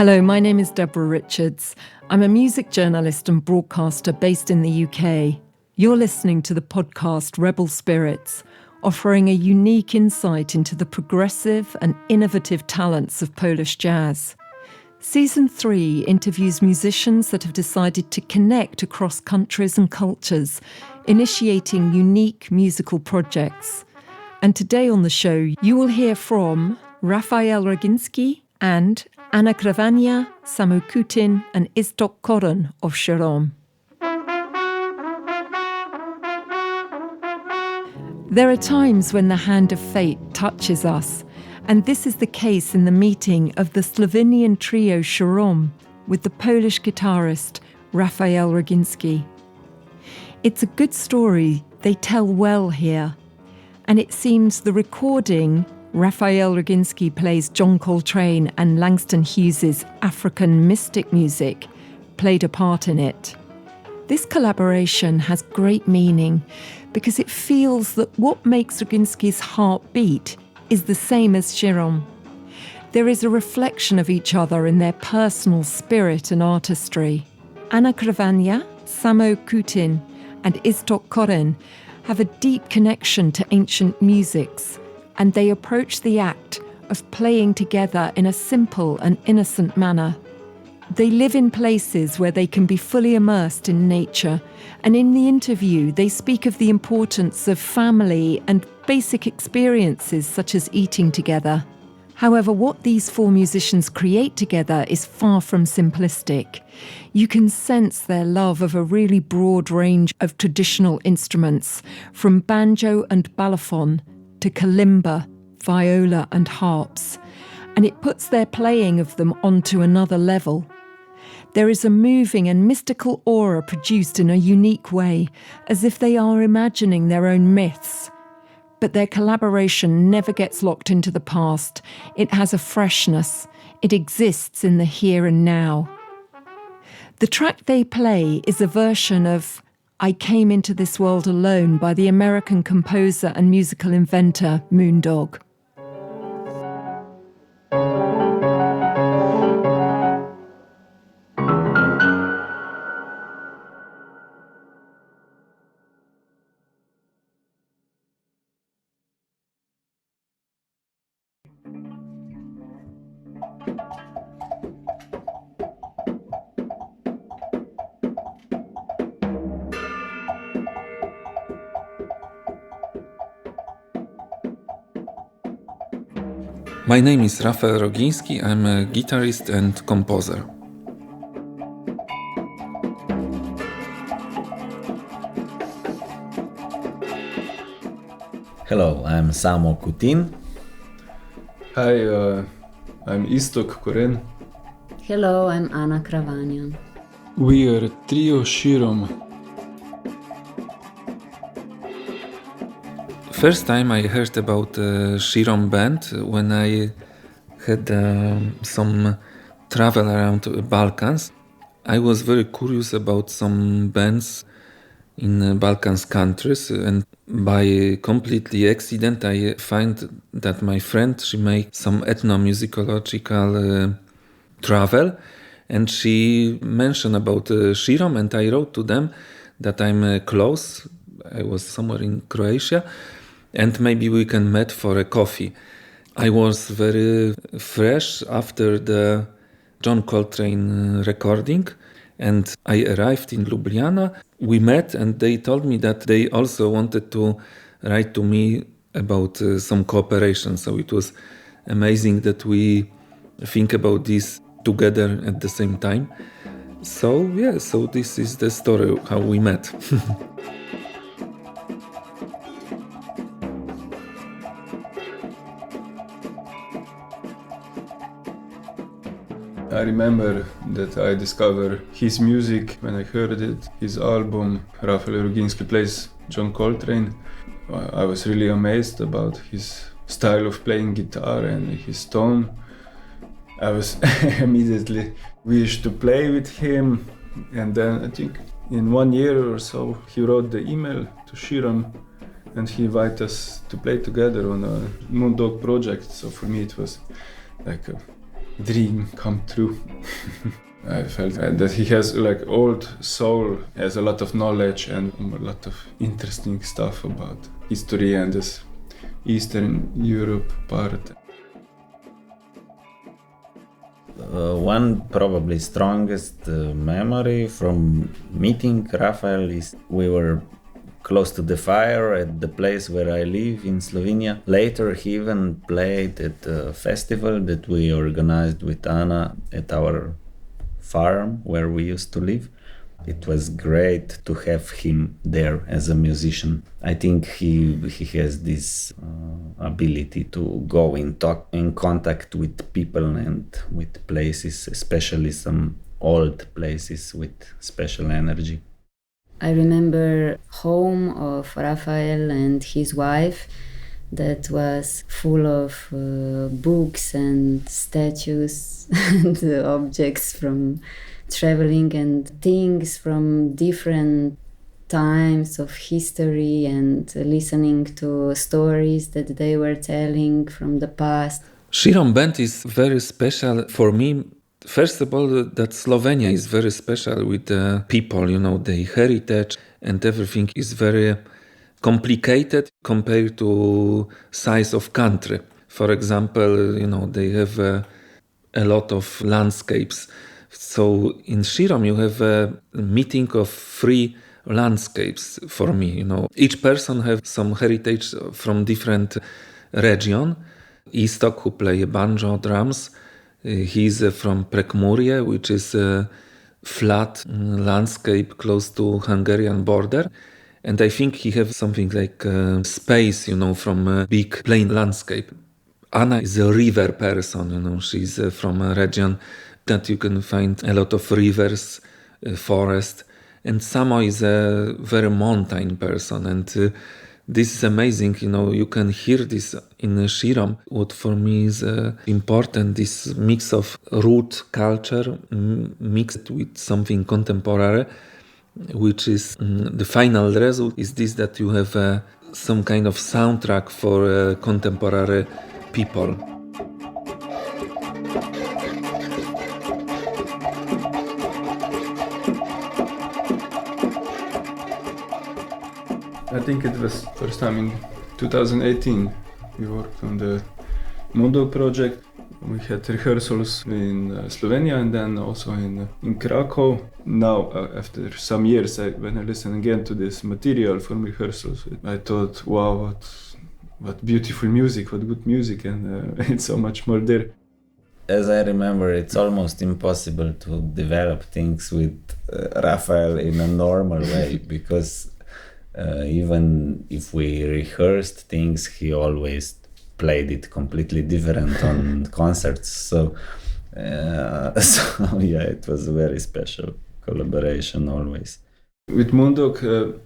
Hello, my name is Deborah Richards. I'm a music journalist and broadcaster based in the UK. You're listening to the podcast Rebel Spirits, offering a unique insight into the progressive and innovative talents of Polish jazz. Season 3 interviews musicians that have decided to connect across countries and cultures, initiating unique musical projects. And today on the show, you will hear from Raphael Roginski and Anna Krawania, Samu Kutin and Istok Koren of Širom. There are times when the hand of fate touches us, and this is the case in the meeting of the Slovenian trio Širom with the Polish guitarist Raphael Roginski. It's a good story, they tell well here, and it seems the recording Raphael Roginski plays John Coltrane and Langston Hughes' African mystic music played a part in it. This collaboration has great meaning because it feels that what makes Roginski's heart beat is the same as Širom. There is a reflection of each other in their personal spirit and artistry. Anna Krawania, Samu Kutin and Istok Koren have a deep connection to ancient musics, and they approach the act of playing together in a simple and innocent manner. They live in places where they can be fully immersed in nature, and in the interview they speak of the importance of family and basic experiences such as eating together. However, what these four musicians create together is far from simplistic. You can sense their love of a really broad range of traditional instruments, from banjo and balafon to kalimba, viola and harps, and it puts their playing of them onto another level. There is a moving and mystical aura produced in a unique way, as if they are imagining their own myths. But their collaboration never gets locked into the past. It has a freshness. It exists in the here and now. The track they play is a version of I Came Into This World Alone by the American composer and musical inventor Moondog. My name is Raphael Roginski. I'm a guitarist and composer. Hello, I'm Samu Kutin. Hi, I'm Istok Koren. Hello, I'm Anna Krawania. We are trio Širom. First time I heard about Širom band when I had some travel around the Balkans. I was very curious about some bands in Balkans countries, and by completely accident I find that my friend, she made some ethnomusicological travel, and she mentioned about Širom, and I wrote to them that I'm close. I was somewhere in Croatia, and maybe we can meet for a coffee. I was very fresh after the John Coltrane recording, and I arrived in Ljubljana. We met, and they told me that they also wanted to write to me about some cooperation. So it was amazing that we think about this together at the same time. So this is the story how we met. I remember that I discovered his music when I heard it, his album. Raphael Roginski plays John Coltrane. I was really amazed about his style of playing guitar and his tone. I was immediately wished to play with him, and then I think in 1 year or so he wrote the email to Širom and he invited us to play together on a Moondog project. So for me it was like a dream come true. I felt that he has like old soul, has a lot of knowledge and a lot of interesting stuff about history and this Eastern Europe part. One probably strongest memory from meeting Raphael is we were close to the fire at the place where I live in Slovenia. Later he even played at a festival that we organized with Anna at our farm where we used to live. It was great to have him there as a musician. I think he has this ability to go in contact with people and with places, especially some old places with special energy. I remember home of Raphael and his wife that was full of books and statues and objects from traveling and things from different times of history and listening to stories that they were telling from the past. Širom band is very special for me. First of all, that Slovenia is very special with the people, the heritage and everything is very complicated compared to size of country. For example, they have a lot of landscapes. So in Širom you have a meeting of 3 landscapes for me. Each person have some heritage from different region. Istok, who play banjo drums, he's from Prekmurje, which is a flat landscape close to Hungarian border. And I think he have something like space, from a big plain landscape. Anna is a river person, she's from a region that you can find a lot of rivers, forest. And Samo is a very mountain person. And this is amazing, you can hear this in Širom. What for me is important, this mix of root culture mixed with something contemporary, which is the final result is this, that you have some kind of soundtrack for contemporary people. I think it was first time in 2018 we worked on the Moondog project. We had rehearsals in Slovenia and then also in Krakow. Now, after some years, when I listen again to this material from rehearsals, I thought, wow, what beautiful music, what good music, and it's so much more there. As I remember, it's almost impossible to develop things with Raphael in a normal way because even if we rehearsed things, he always played it completely different on concerts. So yeah, it was a very special collaboration always. With Moondog,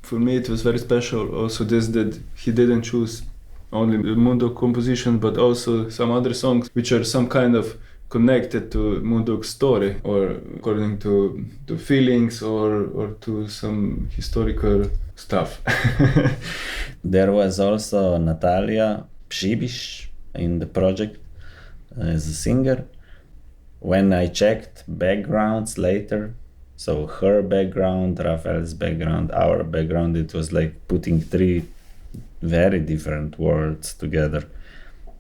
for me it was very special also this that he didn't choose only the Moondog composition but also some other songs which are some kind of connected to Moondog's story or according to feelings or to some historical stuff. There was also Natalia Pšibiš in the project as a singer. When I checked backgrounds later, so her background, Raphael's background, our background, it was like putting 3 very different worlds together,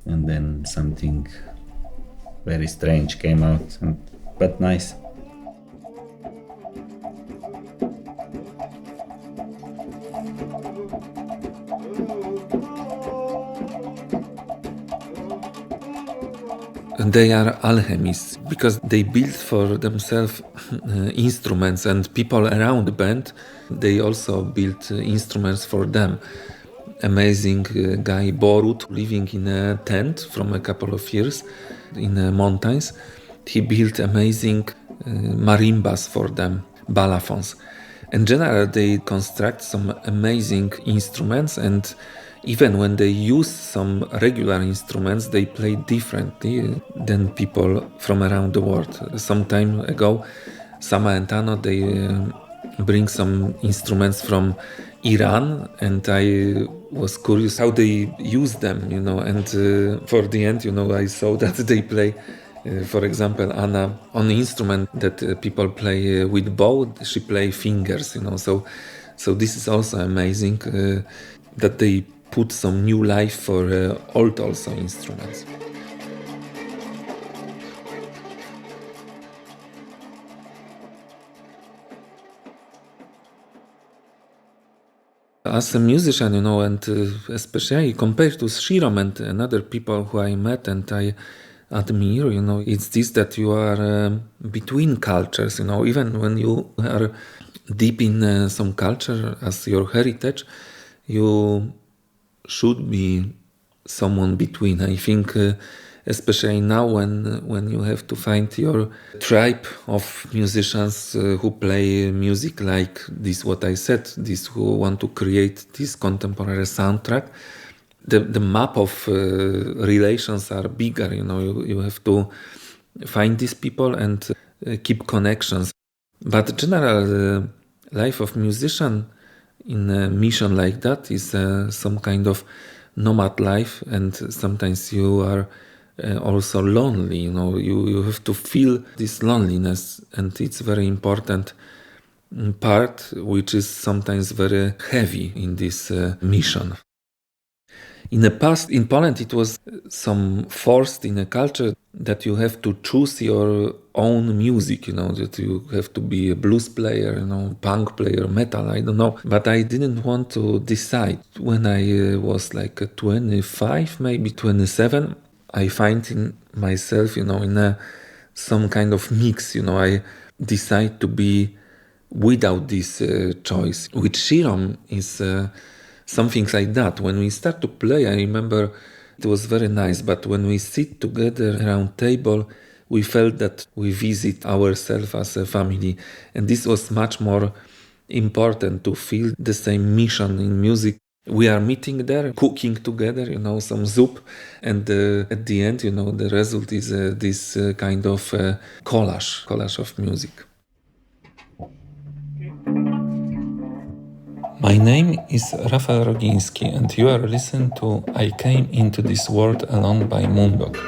and then something very strange came out, but nice. They are alchemists because they build for themselves instruments, and people around the band, they also build instruments for them. Amazing guy Borut, living in a tent from a couple of years in the mountains. He built amazing marimbas for them, balafons. In general, they construct some amazing instruments, and even when they use some regular instruments, they play differently than people from around the world. Some time ago, Sama and Ano, they bring some instruments from Iran, and I was curious how they use them, and for the end, I saw that they play For example, Anna, on the instrument that people play with bow, she play fingers, So this is also amazing that they put some new life for old also instruments. As a musician, and especially compared to Širom and other people who I met and I admire, it's this that you are between cultures, even when you are deep in some culture as your heritage, you should be someone between. I think especially now when you have to find your tribe of musicians who play music like this, what I said, this who want to create this contemporary soundtrack, the map of relations are bigger. You have to find these people and keep connections. But general life of musician in a mission like that is some kind of nomad life, and sometimes you are also lonely. You have to feel this loneliness, and it's very important part, which is sometimes very heavy in this mission. In the past, in Poland, it was some forced in a culture that you have to choose your own music, that you have to be a blues player, punk player, metal, I don't know. But I didn't want to decide. When I was like 25, maybe 27, I find in myself, in some kind of mix, I decide to be without this choice. With Širom is something like that. When we start to play, I remember it was very nice, but when we sit together around table, we felt that we visit ourselves as a family, and this was much more important to feel the same mission in music. We are meeting there, cooking together, some soup, and at the end, the result is this kind of collage of music. My name is Raphael Roginski, and you are listening to I Came Into This World Alone by Moondog.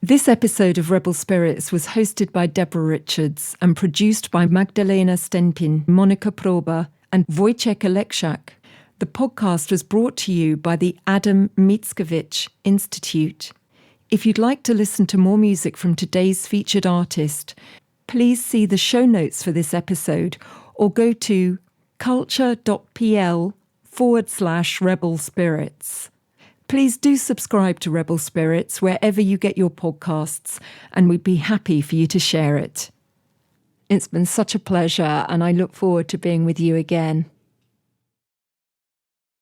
This episode of Rebel Spirits was hosted by Deborah Richards and produced by Magdalena Stenpin, Monica Proba, and Wojciech Alekshak. The podcast was brought to you by the Adam Mickiewicz Institute. If you'd like to listen to more music from today's featured artist, please see the show notes for this episode or go to Culture.pl/Rebel Spirits. Please do subscribe to Rebel Spirits wherever you get your podcasts, and we'd be happy for you to share it. It's been such a pleasure, and I look forward to being with you again.